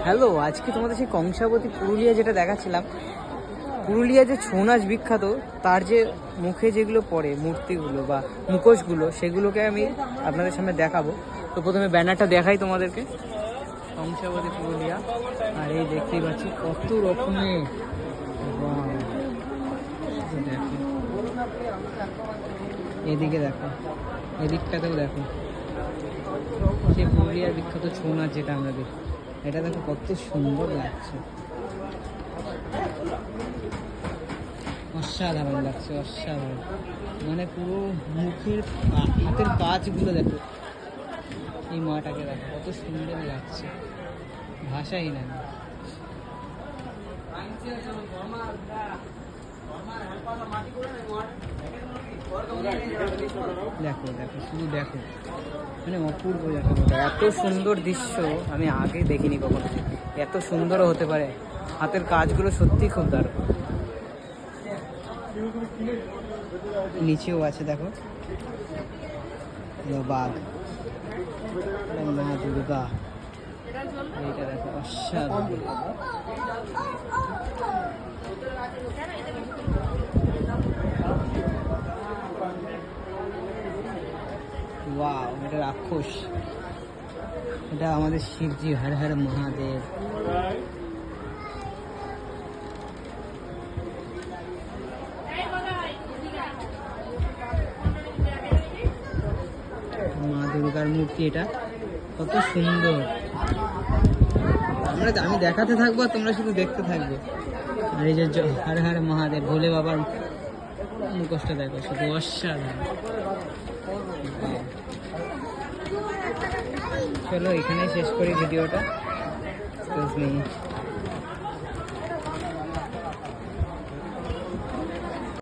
Hello, আজকে তোমাদের সেই কংসাবতী পুরুলিয়া যেটা দেখাচ্ছিলাম, পুরুলিয়া যে ছৌ নাচ বিখ্যাত, তার যে মুখে যেগুলো পড়ে মূর্তিগুলো বা মুখোশগুলো, সেগুলোকে আমি আপনাদের সামনে দেখাবো। তো প্রথমে ব্যানারটা দেখাই তোমাদেরকে, কংসাবতী পুরুলিয়া। আর এই দেখতেই পাচ্ছি কত রকমের, বাহ! দেখো, এদিকে দেখো, এদিকটাতেও দেখো, সেই পুরুলিয়ার বিখ্যাত ছৌ নাচ যেটা আমরা দেখি, এটা দেখো কত সুন্দর লাগছে, অসাধারণ লাগছে, অসাধারণ। মানে পুরো মুখের হাতের কাজগুলো দেখো, এই মাটাকে দেখো কত সুন্দর লাগছে, ভাষাই না। দেখো দেখো, শুধু দেখো, মানে অপূর্ব দেখো, এত সুন্দর দৃশ্য আমি আগে দেখিনি কখনো। এত সুন্দরও হতে পারে, হাতের কাজগুলো সত্যি খুব দারুণ। নিচেও আছে দেখো, বাঘ, মা দুর্গা, এইটা দেখো অসাধারণ। ওয়াও, এটা রাক্ষস, এটা আমাদের শিবজি, হর হর মহাদেব। মা দুর্গার মূর্তি, এটা কত সুন্দর। আমি দেখাতে থাকবো, তোমরা শুধু দেখতে থাকবে। আর এই যে হর হর মহাদেব, ভোলে বাবার মুখোশটা দেখো, শুধু অসাধারণ। চলো এখানেই শেষ করি ভিডিওটা।